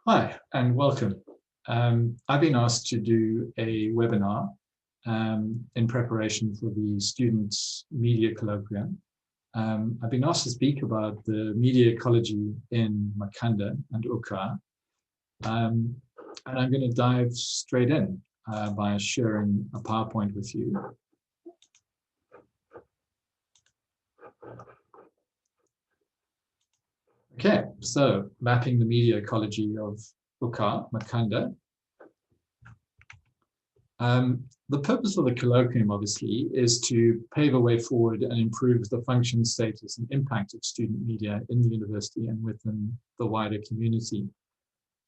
Hi, and welcome. I've been asked to do a webinar in preparation for the Student Media Colloquium. I've been asked to speak about the media ecology in Makhanda and Uka. And I'm going to dive straight in by sharing a PowerPoint with you. Okay, so mapping the media ecology of Uka, Makhanda. The purpose of the colloquium, obviously, is to pave a way forward and improve the function, status, and impact of student media in the university and within the wider community.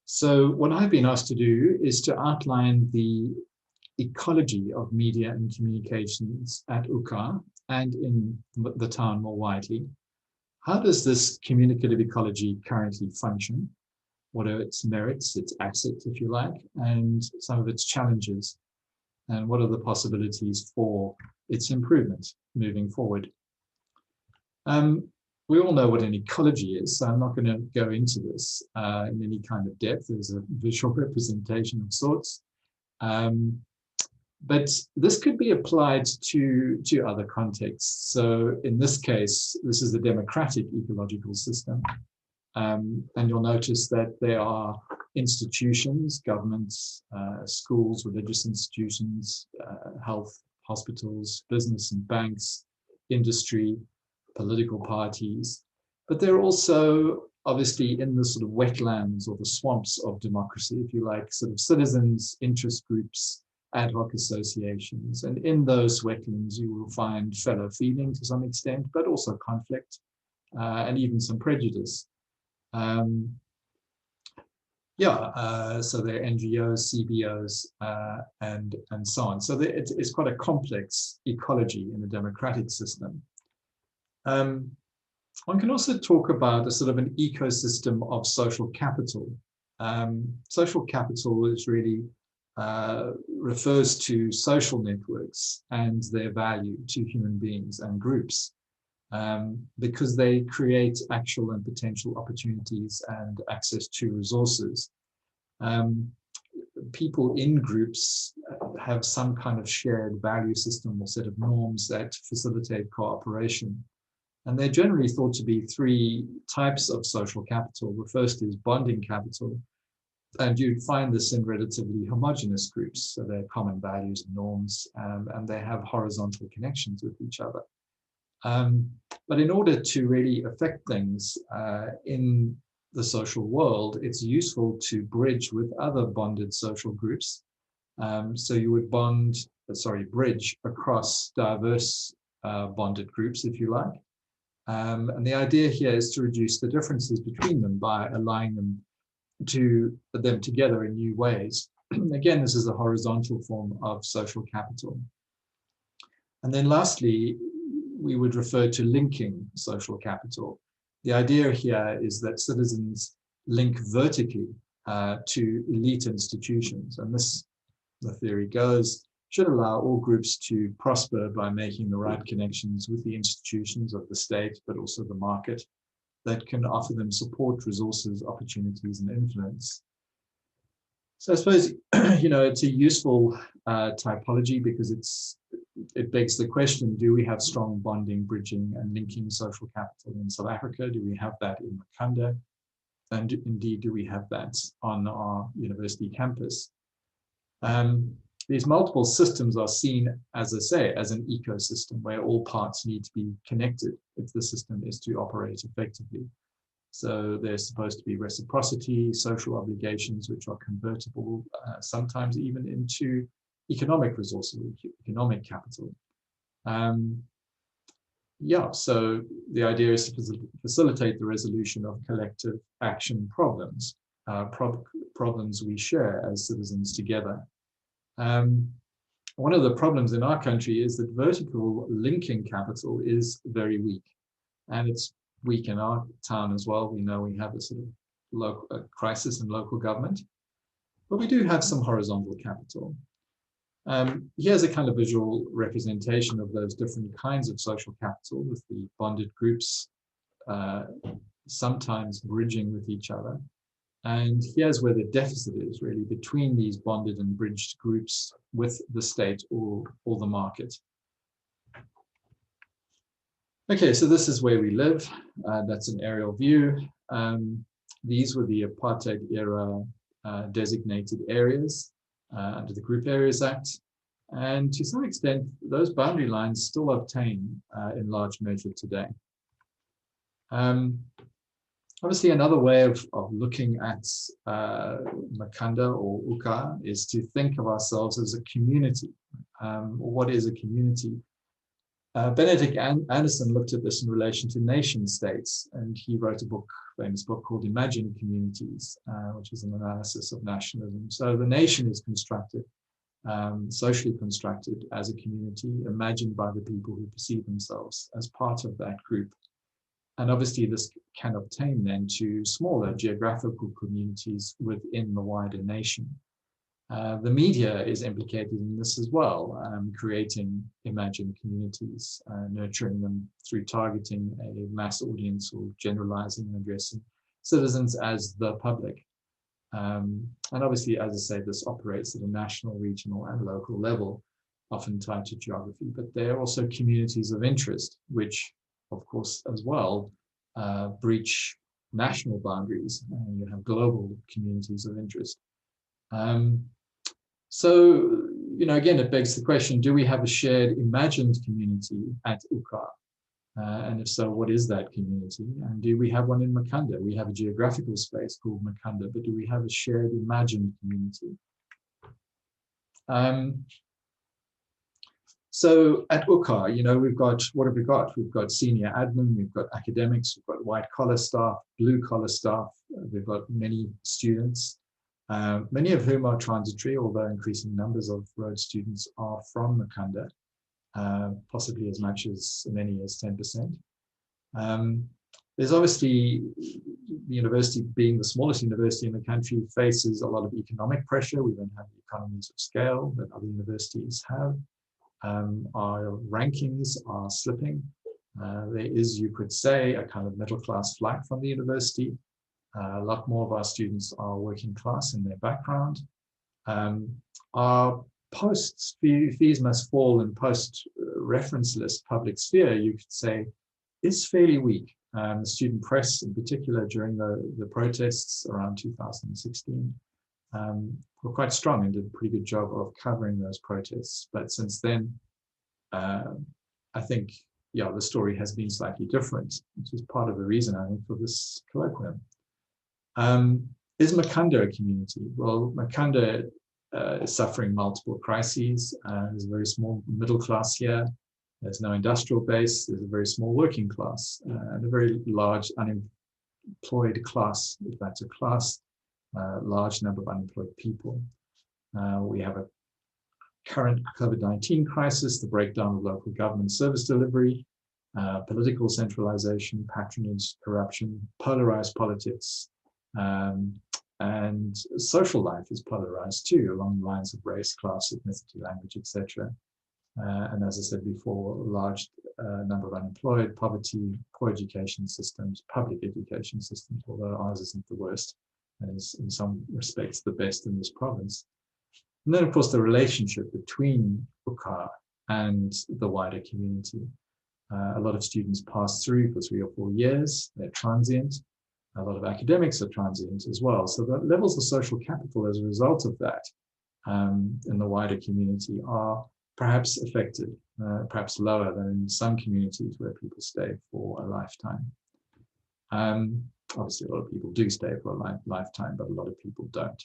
So what I've been asked to do is to outline the ecology of media and communications at UCA and in the town more widely. How does this communicative ecology currently function? What are its merits, its assets, if you like, and some of its challenges? And what are the possibilities for its improvement moving forward? We all know what an ecology is, so I'm not going to go into this in any kind of depth. There's a visual representation of sorts. But this could be applied to other contexts. So in this case, this is the democratic ecological system. And you'll notice that there are institutions, governments, schools, religious institutions, health, hospitals, business and banks, industry, political parties. But they're also obviously in the sort of wetlands or the swamps of democracy, if you like, sort of citizens, interest groups, ad hoc associations. And in those wetlands, you will find fellow feeling to some extent, but also conflict and even some prejudice. So there are NGOs, CBOs, and so on. So it's quite a complex ecology in a democratic system. One can also talk about a sort of an ecosystem of social capital. Social capital is really refers to social networks and their value to human beings and groups. Because they create actual and potential opportunities and access to resources. People in groups have some kind of shared value system or set of norms that facilitate cooperation. And they're generally thought to be three types of social capital. The first is bonding capital. And you'd find this in relatively homogeneous groups. So they're common values and norms, and they have horizontal connections with each other. But in order to really affect things in the social world, it's useful to bridge with other bonded social groups. So you would bridge across diverse bonded groups, if you like. And the idea here is to reduce the differences between them by allowing them to put them together in new ways. Again, this is a horizontal form of social capital. And then lastly, we would refer to linking social capital. The idea here is that citizens link vertically to elite institutions. And this, the theory goes, should allow all groups to prosper by making the right connections with the institutions of the state, but also the market that can offer them support, resources, opportunities, and influence. So I suppose, it's a useful typology because it begs the question, do we have strong bonding, bridging, and linking social capital in South Africa? Do we have that in Makhanda? And indeed, do we have that on our university campus? These multiple systems are seen, as I say, as an ecosystem where all parts need to be connected if the system is to operate effectively. So there's supposed to be reciprocity, social obligations, which are convertible, sometimes even into economic resources, economic capital. So the idea is to facilitate the resolution of collective action problems, problems we share as citizens together. One of the problems in our country is that vertical linking capital is very weak, and it's weak in our town as well. We know we have a sort of local crisis in local government, but we do have some horizontal capital. Here's a kind of visual representation of those different kinds of social capital with the bonded groups sometimes bridging with each other, And here's where the deficit is really between these bonded and bridged groups with the state or the market. Okay, so this is where we live. That's an aerial view. These were the apartheid era designated areas under the Group Areas Act. And to some extent, those boundary lines still obtain in large measure today. Obviously, another way of looking at Makhanda or Uka is to think of ourselves as a community. What is a community? Benedict Anderson looked at this in relation to nation states, and he wrote a famous book called Imagine Communities, which is an analysis of nationalism. So the nation is constructed, socially constructed as a community, imagined by the people who perceive themselves as part of that group. And obviously this can obtain then to smaller geographical communities within the wider nation. The media is implicated in this as well, creating imagined communities, nurturing them through targeting a mass audience or generalizing and addressing citizens as the public. And obviously, as I say, this operates at a national, regional, and local level, often tied to geography, but they are also communities of interest, which, of course, as well, breach national boundaries, and you have global communities of interest. So, again, it begs the question, do we have a shared imagined community at Uka? And if so, what is that community? And do we have one in Makhanda? We have a geographical space called Makhanda, but do we have a shared imagined community? So at Uka, we've got, what have we got? We've got senior admin, we've got academics, we've got white collar staff, blue collar staff, we've got many students, many of whom are transitory, although increasing numbers of Rhodes students are from Makhanda, possibly as much as many as 10%. There's obviously, the university being the smallest university in the country faces a lot of economic pressure. We don't have the economies of scale that other universities have. Our rankings are slipping. There is, you could say, a kind of middle class flight from the university. A lot more of our students are working class in their background. Our fees must fall in post reference list public sphere, you could say, is fairly weak. The student press, in particular, during the protests around 2016, were quite strong and did a pretty good job of covering those protests. But since then, I think, the story has been slightly different, which is part of the reason, I think, for this colloquium. Is Makhanda a community? Well, Makhanda is suffering multiple crises. There's a very small middle class here. There's no industrial base. There's a very small working class and a very large unemployed class, if that's a class, large number of unemployed people. We have a current COVID-19 crisis, the breakdown of local government service delivery, political centralization, patronage, corruption, polarized politics, and social life is polarized too, along the lines of race, class, ethnicity, language, etc. And as I said before, a large number of unemployed, poverty, poor education systems, public education systems, although ours isn't the worst, and is in some respects the best in this province. And then, of course, the relationship between Uka and the wider community. A lot of students pass through for 3 or 4 years, they're transient. A lot of academics are transient as well. So the levels of social capital as a result of that in the wider community are perhaps affected, perhaps lower than in some communities where people stay for a lifetime. Obviously, a lot of people do stay for a lifetime, but a lot of people don't.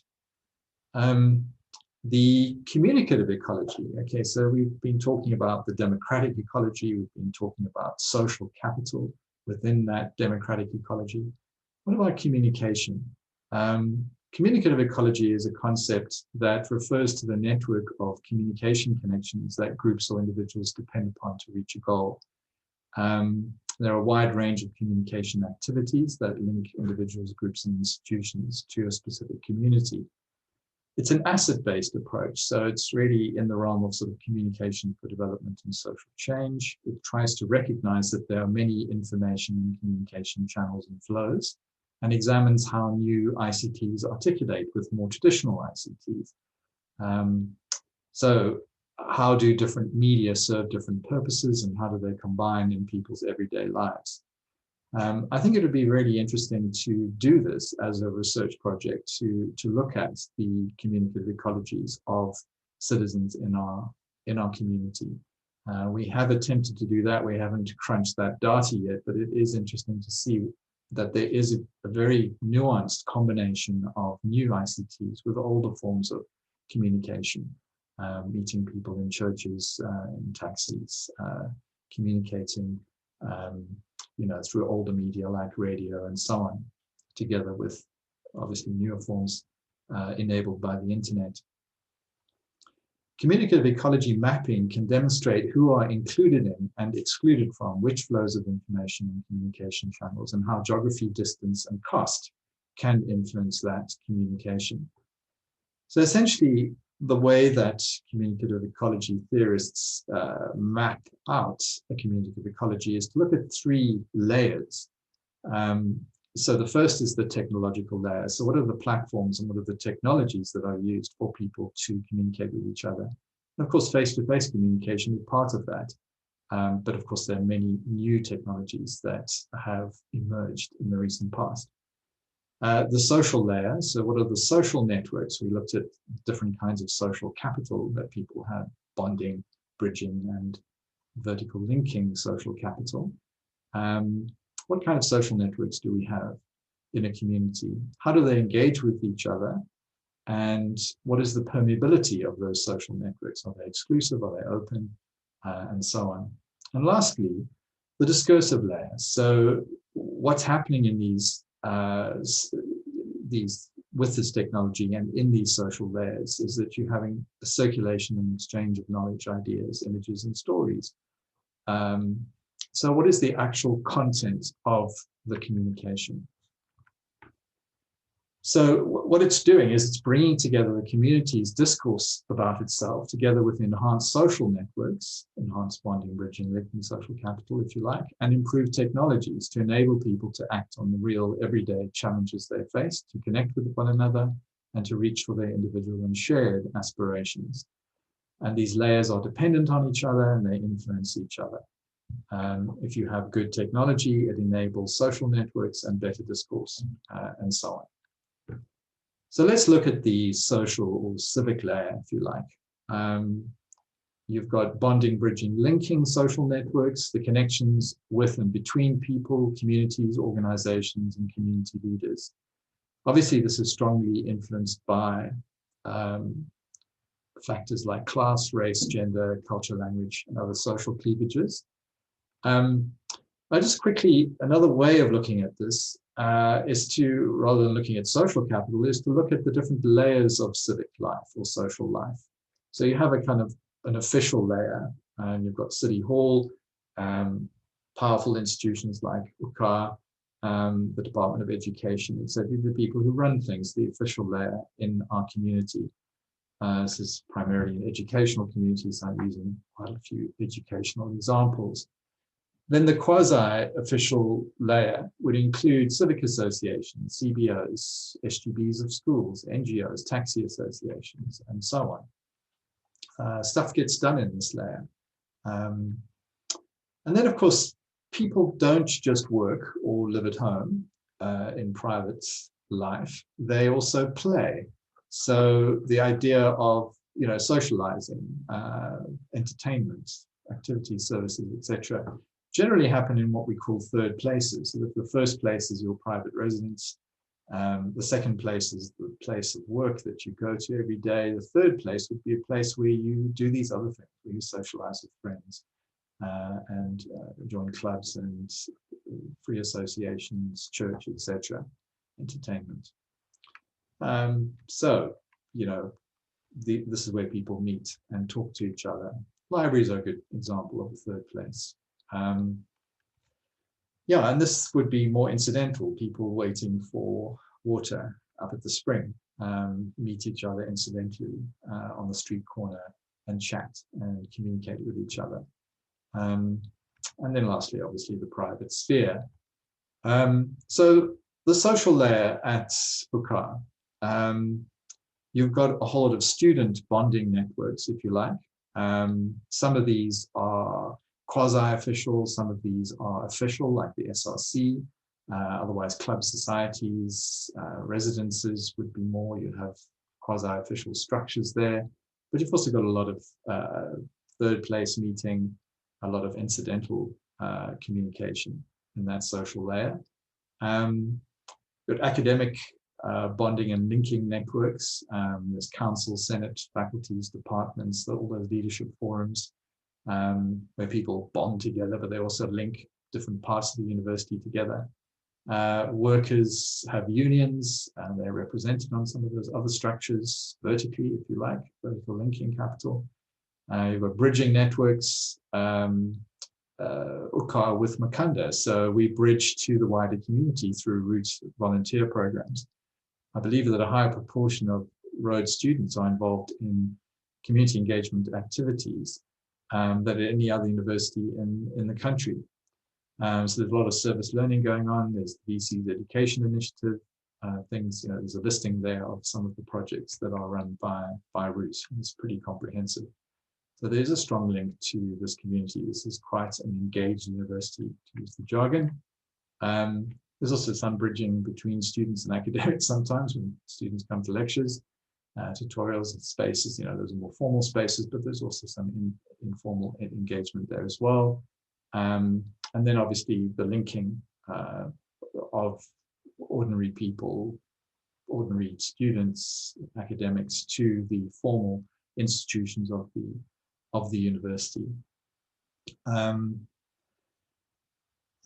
The communicative ecology, okay, so we've been talking about the democratic ecology, we've been talking about social capital within that democratic ecology. What about communication? Communicative ecology is a concept that refers to the network of communication connections that groups or individuals depend upon to reach a goal. There are a wide range of communication activities that link individuals, groups, and institutions to a specific community. It's an asset-based approach, so it's really in the realm of sort of communication for development and social change. It tries to recognize that there are many information and communication channels and flows, and examines how new ICTs articulate with more traditional ICTs. So how do different media serve different purposes, and how do they combine in people's everyday lives? I think it would be really interesting to do this as a research project to look at the communicative ecologies of citizens in our community. We have attempted to do that. We haven't crunched that data yet, but it is interesting to see that there is a very nuanced combination of new ICTs with older forms of communication, meeting people in churches, in taxis, communicating through older media like radio and so on, together with obviously newer forms enabled by the internet. Communicative ecology mapping can demonstrate who are included in and excluded from which flows of information and communication channels, and how geography, distance, and cost can influence that communication. So essentially, the way that communicative ecology theorists map out a communicative ecology is to look at three layers. So the first is the technological layer. So what are the platforms and what are the technologies that are used for people to communicate with each other? And of course, face-to-face communication is part of that. But of course, there are many new technologies that have emerged in the recent past. The social layer, so what are the social networks? We looked at different kinds of social capital that people have: bonding, bridging, and vertical linking social capital. What kind of social networks do we have in a community? How do they engage with each other? And what is the permeability of those social networks? Are they exclusive? Are they open? And so on. And lastly, the discursive layer. So what's happening in these with this technology and in these social layers is that you're having a circulation and exchange of knowledge, ideas, images, and stories. So what is the actual content of the communication? So what it's doing is it's bringing together the community's discourse about itself together with enhanced social networks, enhanced bonding, bridging, linking social capital, if you like, and improved technologies to enable people to act on the real everyday challenges they face, to connect with one another, and to reach for their individual and shared aspirations. And these layers are dependent on each other and they influence each other. If you have good technology, it enables social networks and better discourse, and so on. So let's look at the social or civic layer, if you like. You've got bonding, bridging, linking social networks, the connections with and between people, communities, organizations, and community leaders. Obviously, this is strongly influenced by factors like class, race, gender, culture, language, and other social cleavages. I just quickly, another way of looking at this is to, rather than looking at social capital, is to look at the different layers of civic life or social life. So you have a kind of an official layer, and you've got City Hall, powerful institutions like UCA, the Department of Education, etc. The people who run things, the official layer in our community. This is primarily in educational communities. I'm using quite a few educational examples. Then the quasi-official layer would include civic associations, CBOs, SGBs of schools, NGOs, taxi associations, and so on. Stuff gets done in this layer. And then, of course, people don't just work or live at home in private life. They also play. So the idea of, socializing, entertainment, activities, services, etc., generally happen in what we call third places. So the first place is your private residence. The second place is the place of work that you go to every day. The third place would be a place where you do these other things, where you socialize with friends and join clubs and free associations, church, etc., entertainment. This is where people meet and talk to each other. Libraries are a good example of the third place. And this would be more incidental. People waiting for water up at the spring meet each other incidentally on the street corner and chat and communicate with each other. And then lastly, obviously, the private sphere. So The social layer at Biko, you've got a whole lot of student bonding networks, if you like. Some of these are quasi-official, some of these are official, like the SRC, otherwise club societies, residences would be more, you'd have quasi-official structures there, but you've also got a lot of third place meeting, a lot of incidental communication in that social layer. Good academic bonding and linking networks. There's council, senate, faculties, departments, all those leadership forums where people bond together, but they also link different parts of the university together. Workers have unions, and they're represented on some of those other structures vertically, if you like, vertical linking capital. You've got bridging networks, with Makhanda. So we bridge to the wider community through Rhodes volunteer programs. I believe that a higher proportion of Rhodes students are involved in community engagement activities than at any other university in the country. So there's a lot of service learning going on. There's the VC's education initiative, things, there's a listing there of some of the projects that are run by Rhodes. It's pretty comprehensive. So there's a strong link to this community. This is quite an engaged university, to use the jargon. There's also some bridging between students and academics sometimes when students come to lectures, tutorials and spaces. Those are more formal spaces, but there's also some informal engagement there as well. And then obviously the linking of ordinary people, ordinary students, academics to the formal institutions of the university.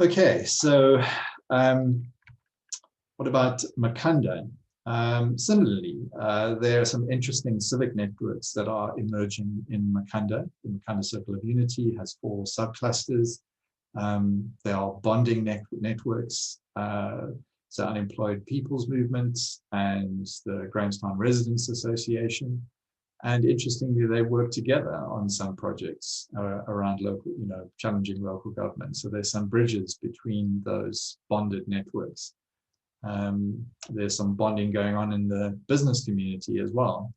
Okay, so what about Makhanda? Similarly, there are some interesting civic networks that are emerging in Makhanda. The Makhanda Circle of Unity has 4 subclusters. There are bonding networks, so Unemployed People's Movement and the Grahamstown Residents Association. And interestingly, they work together on some projects around local, challenging local government. So there's some bridges between those bonded networks. There's some bonding going on in the business community as well.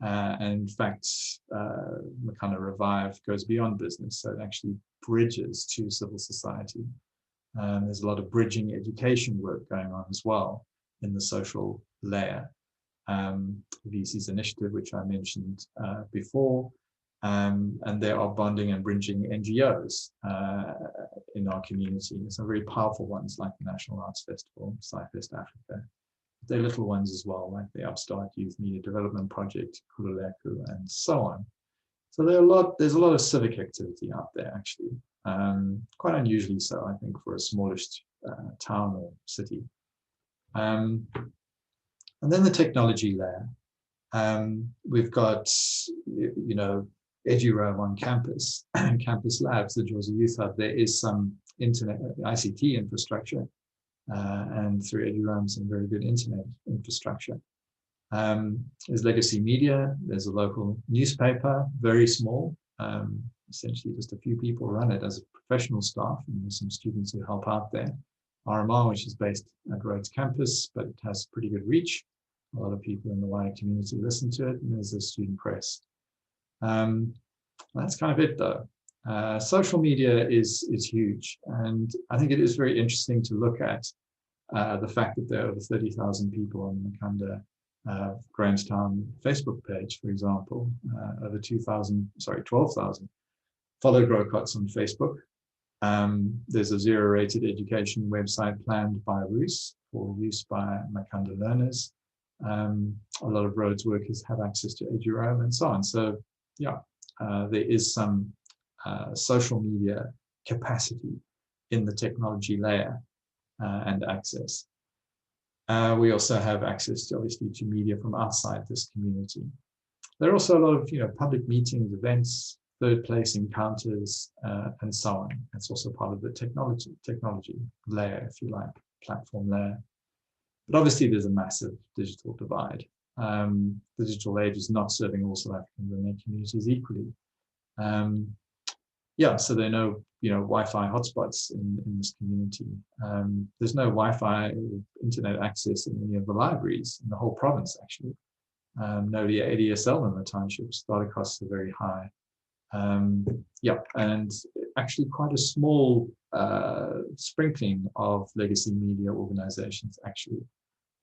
And in fact, Makhanda Revive goes beyond business, so it actually bridges to civil society. There's a lot of bridging education work going on as well in the social layer. VC's initiative, which I mentioned before, and there are bonding and bridging NGOs in our community. Some very powerful ones like the National Arts Festival, SciFest Africa. They're little ones as well, like the Upstart Youth Media Development Project, Kululeku, and so on. So there's a lot of civic activity out there, actually. Quite unusually so, I think, for a smallish town or city. And then the technology layer. We've got, EduRoam on campus, campus labs, the Georgia Youth Hub. There is some internet, ICT infrastructure, and through EduRoam, some very good internet infrastructure. There's legacy media. There's a local newspaper, very small. Essentially, just a few people run it as a professional staff, and there's some students who help out there. RMR, which is based at Rhodes campus, but it has pretty good reach. A lot of people in the wider community listen to it, and there's a student press. That's kind of it, though. Social media is huge, and I think it is very interesting to look at the fact that there are over 30,000 people on the Makhanda Grahamstown Facebook page, for example, over 12,000 follow GrowCots on Facebook. There's a zero-rated education website planned by Rhodes for use by Makhanda learners. A lot of Rhodes workers have access to EduRoam and so on. So yeah, there is some social media capacity in the technology layer and access. We also have access to, obviously, to media from outside this community. There are also a lot of public meetings, events, third place encounters, and so on. It's also part of the technology layer, if you like, platform layer. But obviously, there's a massive digital divide. The digital age is not serving all South Africans and their communities equally. So there are no, Wi-Fi hotspots in this community. There's no Wi-Fi internet access in any of the libraries in the whole province, actually. No ADSL in the townships. Data costs are very high. And actually quite a small sprinkling of legacy media organizations, actually.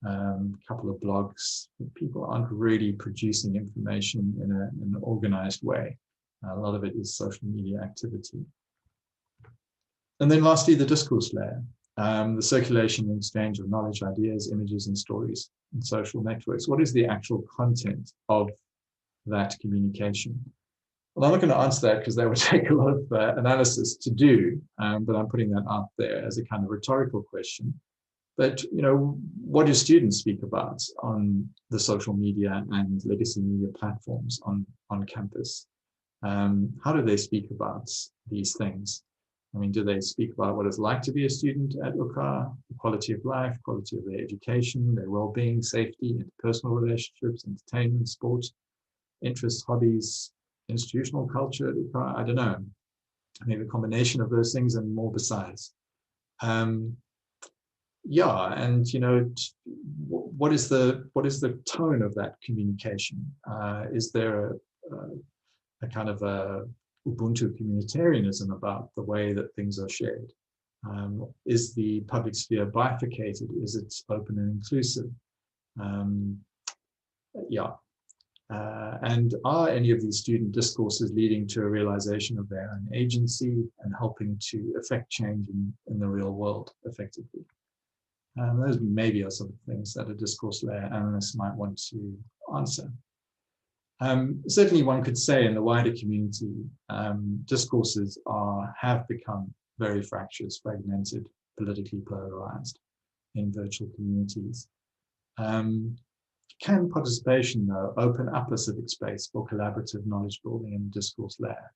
A couple of blogs. People aren't really producing information in an organized way. A lot of it is social media activity. And then lastly, the discourse layer, the circulation and exchange of knowledge, ideas, images, and stories in social networks. What is the actual content of that communication? Well, I'm not going to answer that because that would take a lot of analysis to do, but I'm putting that out there as a kind of rhetorical question. But, what do students speak about on the social media and legacy media platforms on campus? How do they speak about these things? I mean, do they speak about what it's like to be a student at UCA, the quality of life, quality of their education, their well-being, safety, interpersonal relationships, entertainment, sport, interests, hobbies, institutional culture at UCA? I don't know. Maybe a combination of those things and more besides. What is the tone of that communication? Is there a kind of a Ubuntu communitarianism about the way that things are shared? Is the public sphere bifurcated? Is it open and inclusive? And are any of these student discourses leading to a realization of their own agency and helping to affect change in the real world effectively? Those maybe are some of the things that a discourse layer analyst might want to answer. Certainly one could say in the wider community, discourses have become very fractious, fragmented, politically polarized in virtual communities. Can participation, though, open up a civic space for collaborative knowledge building in the discourse layer?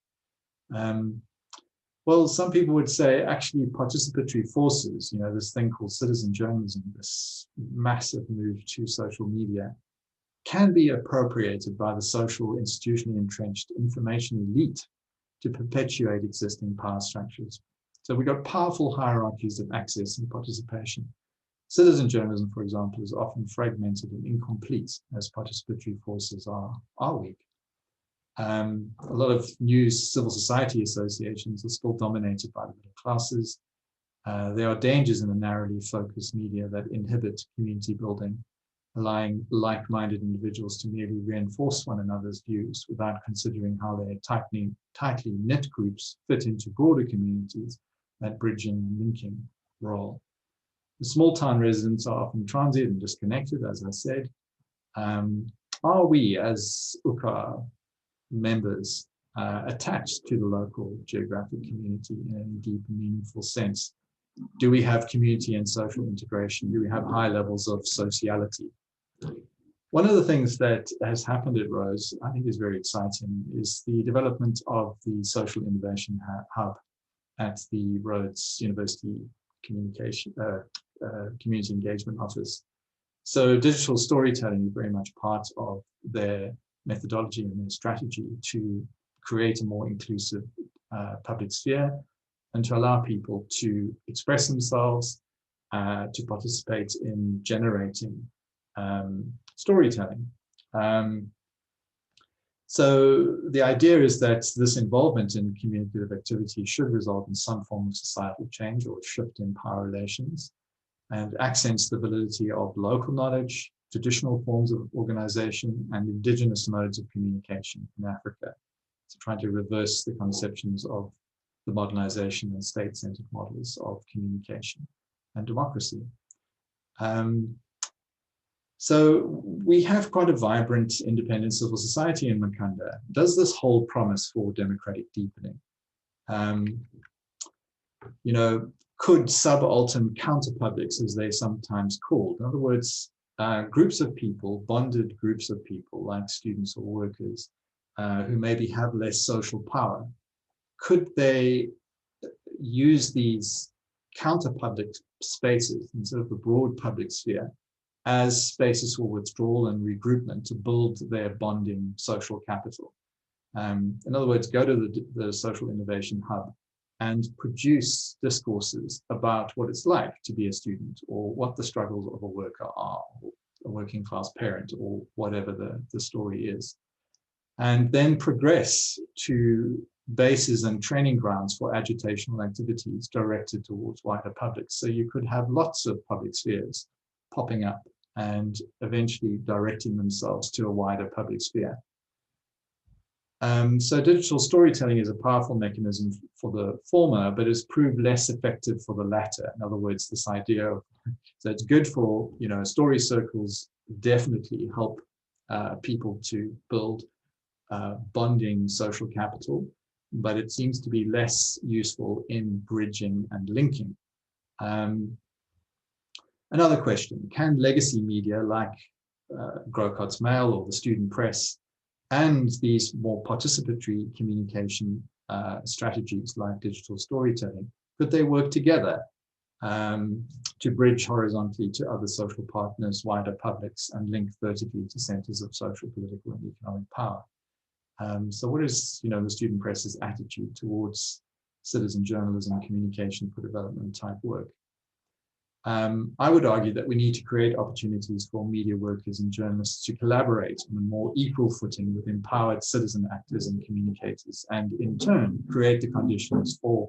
Well, some people would say actually participatory forces, this thing called citizen journalism, this massive move to social media, can be appropriated by the social, institutionally entrenched information elite to perpetuate existing power structures. So we've got powerful hierarchies of access and participation. Citizen journalism, for example, is often fragmented and incomplete as participatory forces are weak. A lot of new civil society associations are still dominated by the middle classes. There are dangers in the narrowly focused media that inhibit community building, allowing like-minded individuals to merely reinforce one another's views without considering how their tightly knit groups fit into broader communities, that bridging and linking role. The small town residents are often transient and disconnected, as I said. Are we, as UCA members, attached to the local geographic community in any deep and meaningful sense? Do we have community and social integration? Do we have high levels of sociality? One of the things that has happened at Rhodes, I think is very exciting, is the development of the Social Innovation Hub at the Rhodes University Community Engagement Office. So digital storytelling is very much part of their methodology and their strategy to create a more inclusive public sphere and to allow people to express themselves, to participate in generating storytelling. So the idea is that this involvement in communicative activity should result in some form of societal change or shift in power relations and accents the validity of local knowledge, traditional forms of organization, and indigenous modes of communication in Africa. So trying to reverse the conceptions of the modernization and state-centered models of communication and democracy. So we have quite a vibrant independent civil society in Makhanda. Does this hold promise for democratic deepening? Could subaltern counterpublics, as they're sometimes called, in other words, groups of people, bonded groups of people like students or workers who maybe have less social power, could they use these counterpublic spaces instead of the broad public sphere as spaces for withdrawal and regroupment to build their bonding social capital? In other words, go to the Social Innovation Hub and produce discourses about what it's like to be a student, or what the struggles of a worker are, or a working class parent, or whatever the story is. And then progress to bases and training grounds for agitational activities directed towards wider publics. So you could have lots of public spheres popping up and eventually directing themselves to a wider public sphere. So digital storytelling is a powerful mechanism for the former, but has proved less effective for the latter. In other words, this idea of, so it's good for, story circles definitely help people to build bonding social capital, but it seems to be less useful in bridging and linking. Another question, can legacy media like Grokot's Mail or the student press and these more participatory communication strategies like digital storytelling, could they work together to bridge horizontally to other social partners, wider publics, and link vertically to centers of social, political, and economic power? So what is, the student press's attitude towards citizen journalism, communication for development type work? I would argue that we need to create opportunities for media workers and journalists to collaborate on a more equal footing with empowered citizen actors and communicators, and in turn, create the conditions for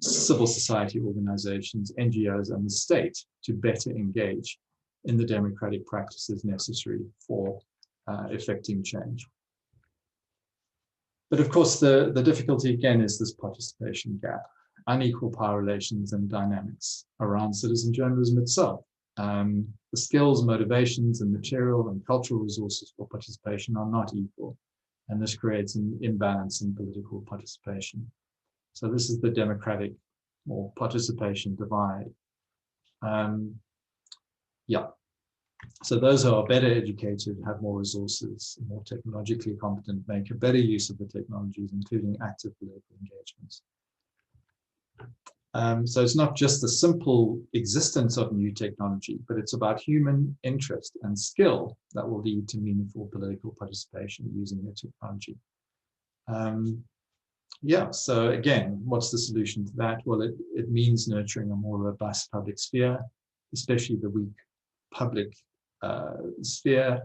civil society organizations, NGOs, and the state to better engage in the democratic practices necessary for effecting change. But of course, the difficulty again is this participation gap, unequal power relations and dynamics around citizen journalism itself. The skills, motivations, and material and cultural resources for participation are not equal, and this creates an imbalance in political participation. So this is the democratic or participation divide. So those who are better educated, have more resources, more technologically competent, make a better use of the technologies, including active political engagements. So it's not just the simple existence of new technology, but it's about human interest and skill that will lead to meaningful political participation using the technology. So again, what's the solution to that? Well, it means nurturing a more robust public sphere, especially the weak public sphere,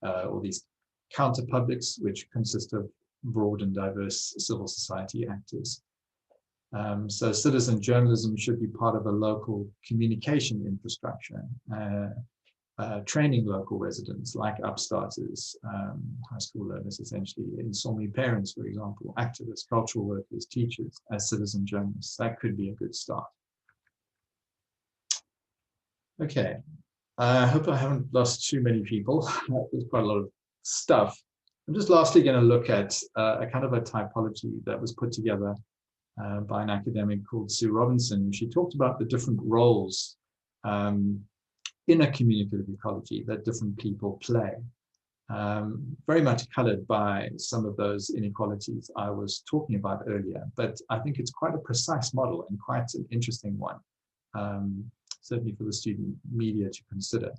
or these counter publics, which consist of broad and diverse civil society actors. So citizen journalism should be part of a local communication infrastructure, training local residents like upstarters, high school learners essentially, Insomi parents, for example, activists, cultural workers, teachers as citizen journalists. That could be a good start. Okay, I hope I haven't lost too many people. There's quite a lot of stuff. I'm just lastly going to look at a kind of a typology that was put together by an academic called Sue Robinson. She talked about the different roles in a communicative ecology that different people play, very much colored by some of those inequalities I was talking about earlier. But I think it's quite a precise model and quite an interesting one, certainly for the student media to consider.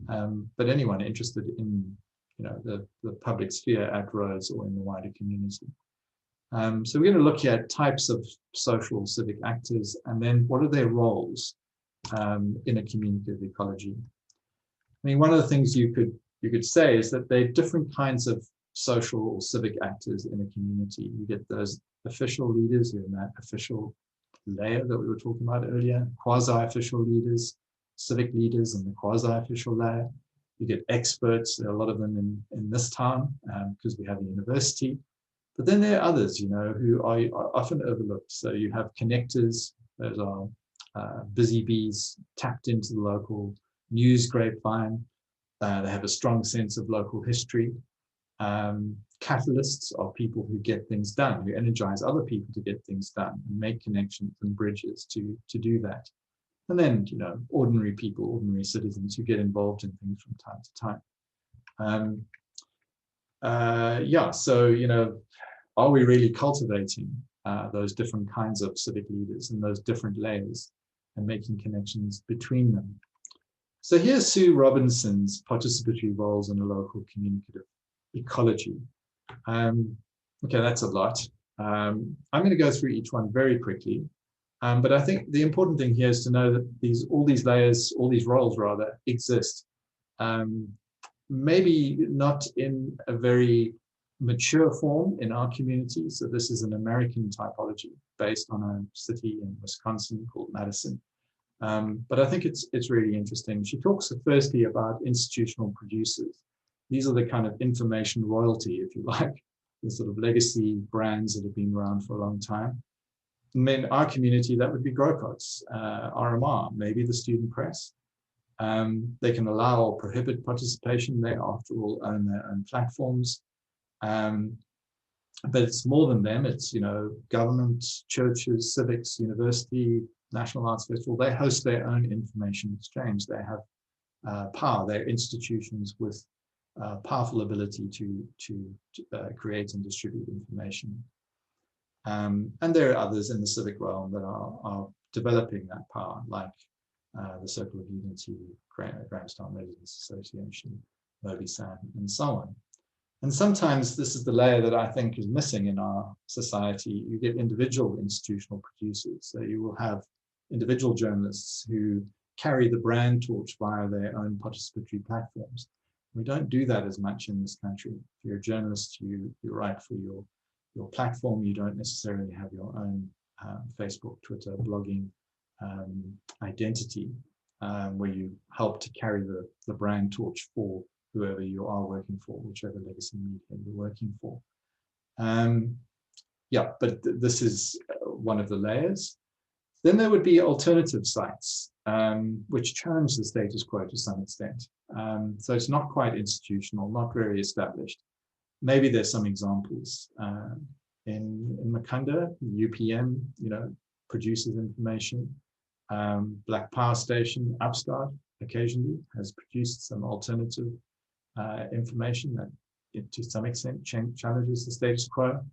But anyone interested in the public sphere at Rhodes or in the wider community. So we're going to look at types of social civic actors, and then what are their roles in a communicative ecology. I mean, one of the things you could say is that there are different kinds of social or civic actors in a community. You get those official leaders who are in that official layer that we were talking about earlier, quasi-official leaders, civic leaders in the quasi-official layer. You get experts, there are a lot of them in this town because we have a university. But then there are others, who are often overlooked. So you have connectors, those are busy bees tapped into the local news grapevine. They have a strong sense of local history. Catalysts are people who get things done, who energize other people to get things done and make connections and bridges to do that. And then, ordinary people, ordinary citizens who get involved in things from time to time. So, are we really cultivating those different kinds of civic leaders and those different layers and making connections between them? So here's Sue Robinson's participatory roles in a local communicative ecology. Okay, that's a lot. I'm going to go through each one very quickly. But I think the important thing here is to know that all these layers, all these roles rather, exist. Maybe not in a very mature form in our community. So this is an American typology based on a city in Wisconsin called Madison. But I think it's really interesting. She talks firstly about institutional producers. These are the kind of information royalty, if you like, the sort of legacy brands that have been around for a long time. And in our community, that would be Grocots, RMR, maybe the student press. They can allow or prohibit participation. They, after all, own their own platforms. But it's more than them. It's, government, churches, civics, university, National Arts Festival. They host their own information exchange. They have power. They're institutions with powerful ability to create and distribute information. And there are others in the civic realm that are developing that power, like the Circle of Unity, Grahamstown Residents Association, Mobisan, and so on. And sometimes this is the layer that I think is missing in our society. You get individual institutional producers. So you will have individual journalists who carry the brand torch via their own participatory platforms. We don't do that as much in this country. If you're a journalist, you write for your platform. You don't necessarily have your own Facebook, Twitter, blogging identity where you help to carry the brand torch for whoever you are working for, whichever legacy media you're working for. But this is one of the layers. Then there would be alternative sites, which challenge the status quo to some extent. So it's not quite institutional, not very established. Maybe there's some examples. In Makhanda, UPM, produces information. Black Power Station, Upstart, occasionally has produced some alternative information that to some extent challenges the status quo.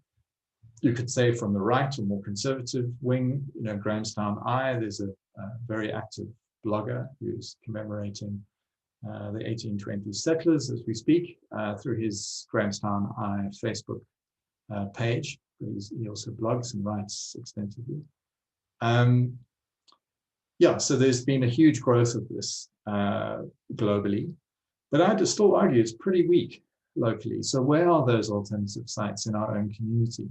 You could say from the right or more conservative wing, Grahamstown Eye, there's a very active blogger who's commemorating the 1820s settlers as we speak through his Grahamstown Eye Facebook page. He also blogs and writes extensively. So there's been a huge growth of this globally, but I'd still argue it's pretty weak locally. So where are those alternative sites in our own community?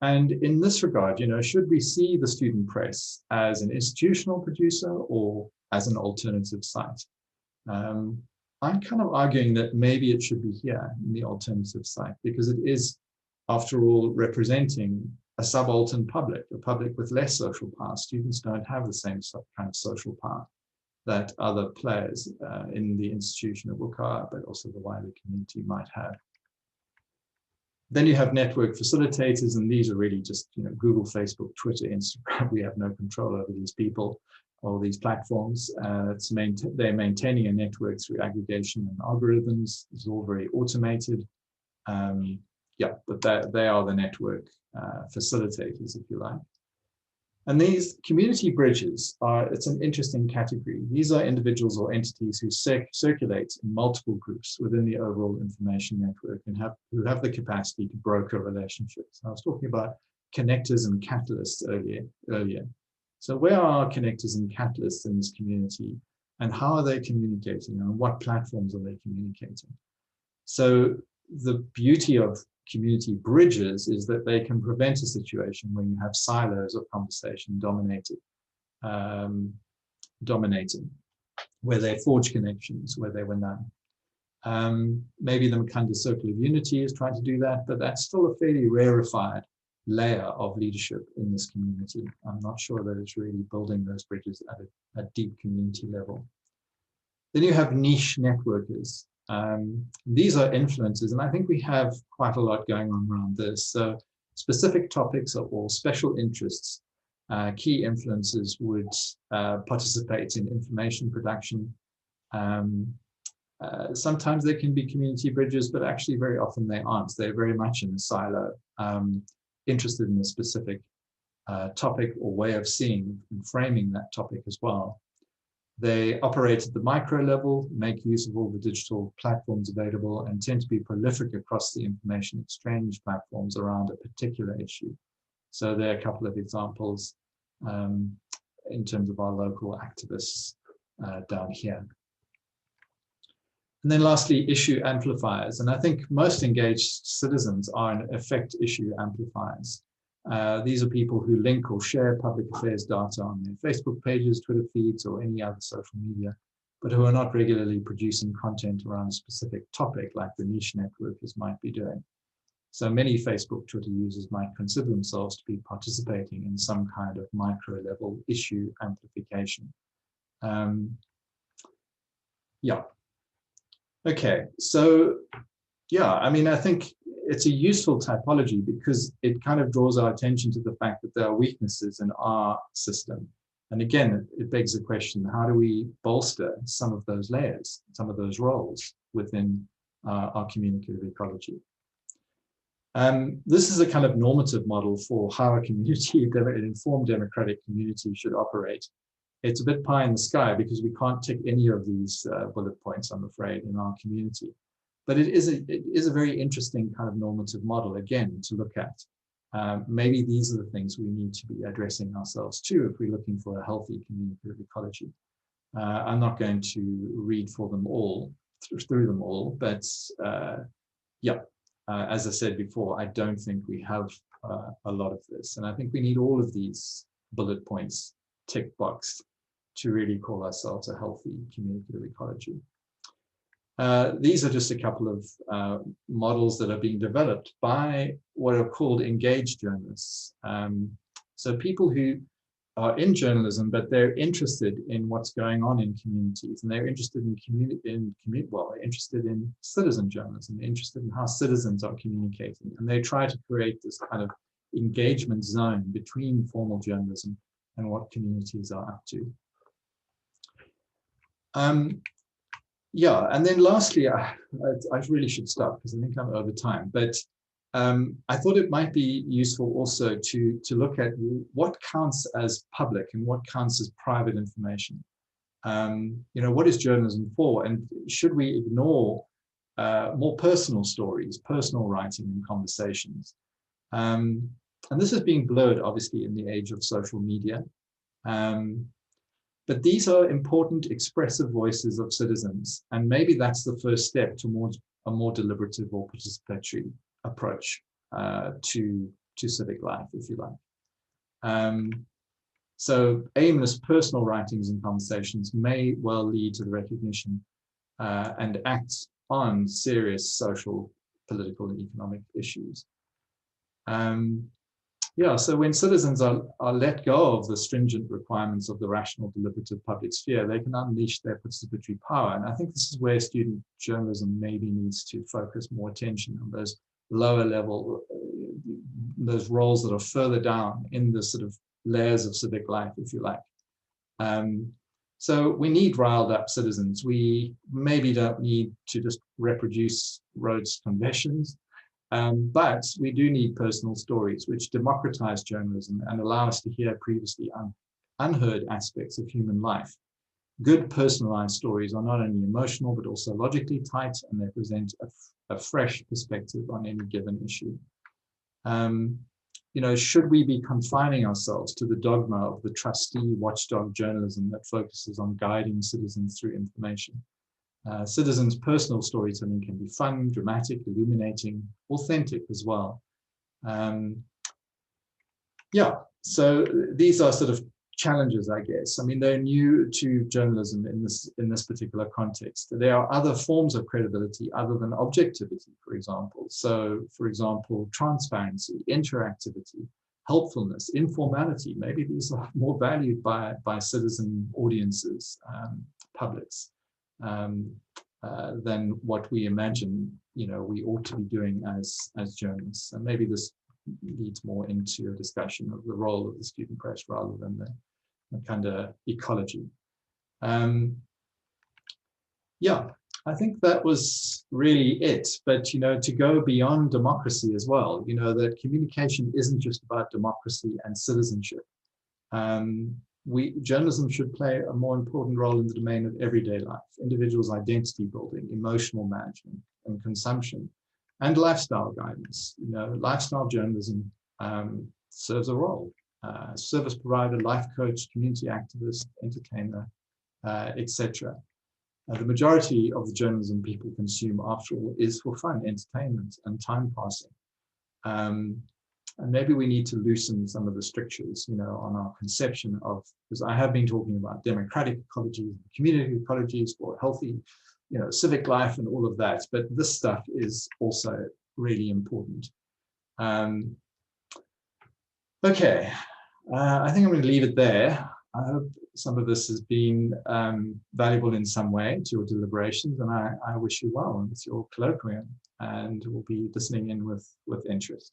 And in this regard, should we see the student press as an institutional producer or as an alternative site? I'm kind of arguing that maybe it should be here in the alternative site, because it is, after all, representing a subaltern public, a public with less social power. Students don't have the same kind of social power that other players in the institution of WUKA, but also the wider community might have. Then you have network facilitators, and these are really just Google, Facebook, Twitter, Instagram. We have no control over these people or these platforms. They're maintaining a network through aggregation and algorithms. It's all very automated. But they are the network facilitators, if you like. And these community bridges it's an interesting category. These are individuals or entities who circulate in multiple groups within the overall information network and who have the capacity to broker relationships. I was talking about connectors and catalysts earlier. So where are connectors and catalysts in this community, and how are they communicating, and what platforms are they communicating? So the beauty of community bridges is that they can prevent a situation when you have silos of conversation dominating, where they forge connections, where they were none. Maybe the Makhanda Circle of Unity is trying to do that, but that's still a fairly rarefied layer of leadership in this community. I'm not sure that it's really building those bridges at a deep community level. Then you have niche networkers. These are influencers, and I think we have quite a lot going on around this. So specific topics or special interests, key influencers would participate in information production. Sometimes they can be community bridges, but actually very often they aren't. They're very much in a silo, interested in a specific topic or way of seeing and framing that topic as well. They operate at the micro level, make use of all the digital platforms available, and tend to be prolific across the information exchange platforms around a particular issue. So there are a couple of examples in terms of our local activists down here. And then lastly, issue amplifiers. And I think most engaged citizens are in effect issue amplifiers. These are people who link or share public affairs data on their Facebook pages, Twitter feeds, or any other social media, but who are not regularly producing content around a specific topic like the niche networkers might be doing. So many Facebook, Twitter users might consider themselves to be participating in some kind of micro-level issue amplification. Yeah. Okay, so yeah, I mean, I think it's a useful typology because it kind of draws our attention to the fact that there are weaknesses in our system. And again, it begs the question, how do we bolster some of those layers, some of those roles within our communicative ecology? This is a kind of normative model for how a community, an informed democratic community should operate. It's a bit pie in the sky because we can't tick any of these bullet points, I'm afraid, in our community. But it is a very interesting kind of normative model, again, to look at. Maybe these are the things we need to be addressing ourselves too if we're looking for a healthy communicative ecology. I'm not going to read for them all, through them all, but yeah, as I said before, I don't think we have a lot of this. And I think we need all of these bullet points tick boxed to really call ourselves a healthy communicative ecology. These are just a couple of models that are being developed by what are called engaged journalists. So people who are in journalism, but they're interested in what's going on in communities, and they're interested they're interested in citizen journalism, they're interested in how citizens are communicating, and they try to create this kind of engagement zone between formal journalism and what communities are up to. Yeah, and then lastly, I really should stop because I think I'm over time, but I thought it might be useful also to look at what counts as public and what counts as private information. You know, what is journalism for, and should we ignore more personal stories, personal writing and conversations? And this is being blurred, obviously, in the age of social media. But these are important expressive voices of citizens, and maybe that's the first step towards a more deliberative or participatory approach to civic life, if you like. So aimless personal writings and conversations may well lead to the recognition and acts on serious social, political, and economic issues. Yeah, so when citizens are let go of the stringent requirements of the rational, deliberative public sphere, they can unleash their participatory power. And I think this is where student journalism maybe needs to focus more attention on those lower level, those roles that are further down in the sort of layers of civic life, if you like. So we need riled up citizens. We maybe don't need to just reproduce Rhodes Conventions, but we do need personal stories which democratize journalism and allow us to hear previously unheard aspects of human life. Good personalized stories are not only emotional, but also logically tight, and they present a fresh perspective on any given issue. You know, should we be confining ourselves to the dogma of the trustee watchdog journalism that focuses on guiding citizens through information? Citizens' personal storytelling can be fun, dramatic, illuminating, authentic as well. Yeah, so these are sort of challenges, I guess. I mean, they're new to journalism in this particular context. There are other forms of credibility other than objectivity, for example. So, for example, transparency, interactivity, helpfulness, informality. Maybe these are more valued by citizen audiences, publics, than what we imagine, you know, we ought to be doing as journalists. And maybe this leads more into a discussion of the role of the student press rather than the Makhanda ecology. Yeah, I think that was really it. But, you know, to go beyond democracy as well, you know, that communication isn't just about democracy and citizenship. journalism should play a more important role in the domain of everyday life, individuals' identity building, emotional management and consumption, and lifestyle guidance. You know, lifestyle journalism serves a role. Service provider, life coach, community activist, entertainer, etc. The majority of the journalism people consume, after all, is for fun, entertainment, and time passing. And maybe we need to loosen some of the strictures, you know, on our conception of, because I have been talking about democratic ecologies, community ecologies for healthy, you know, civic life and all of that. But this stuff is also really important. Okay, I think I'm going to leave it there. I hope some of this has been valuable in some way to your deliberations, and I wish you well with your colloquium, and will be listening in with interest.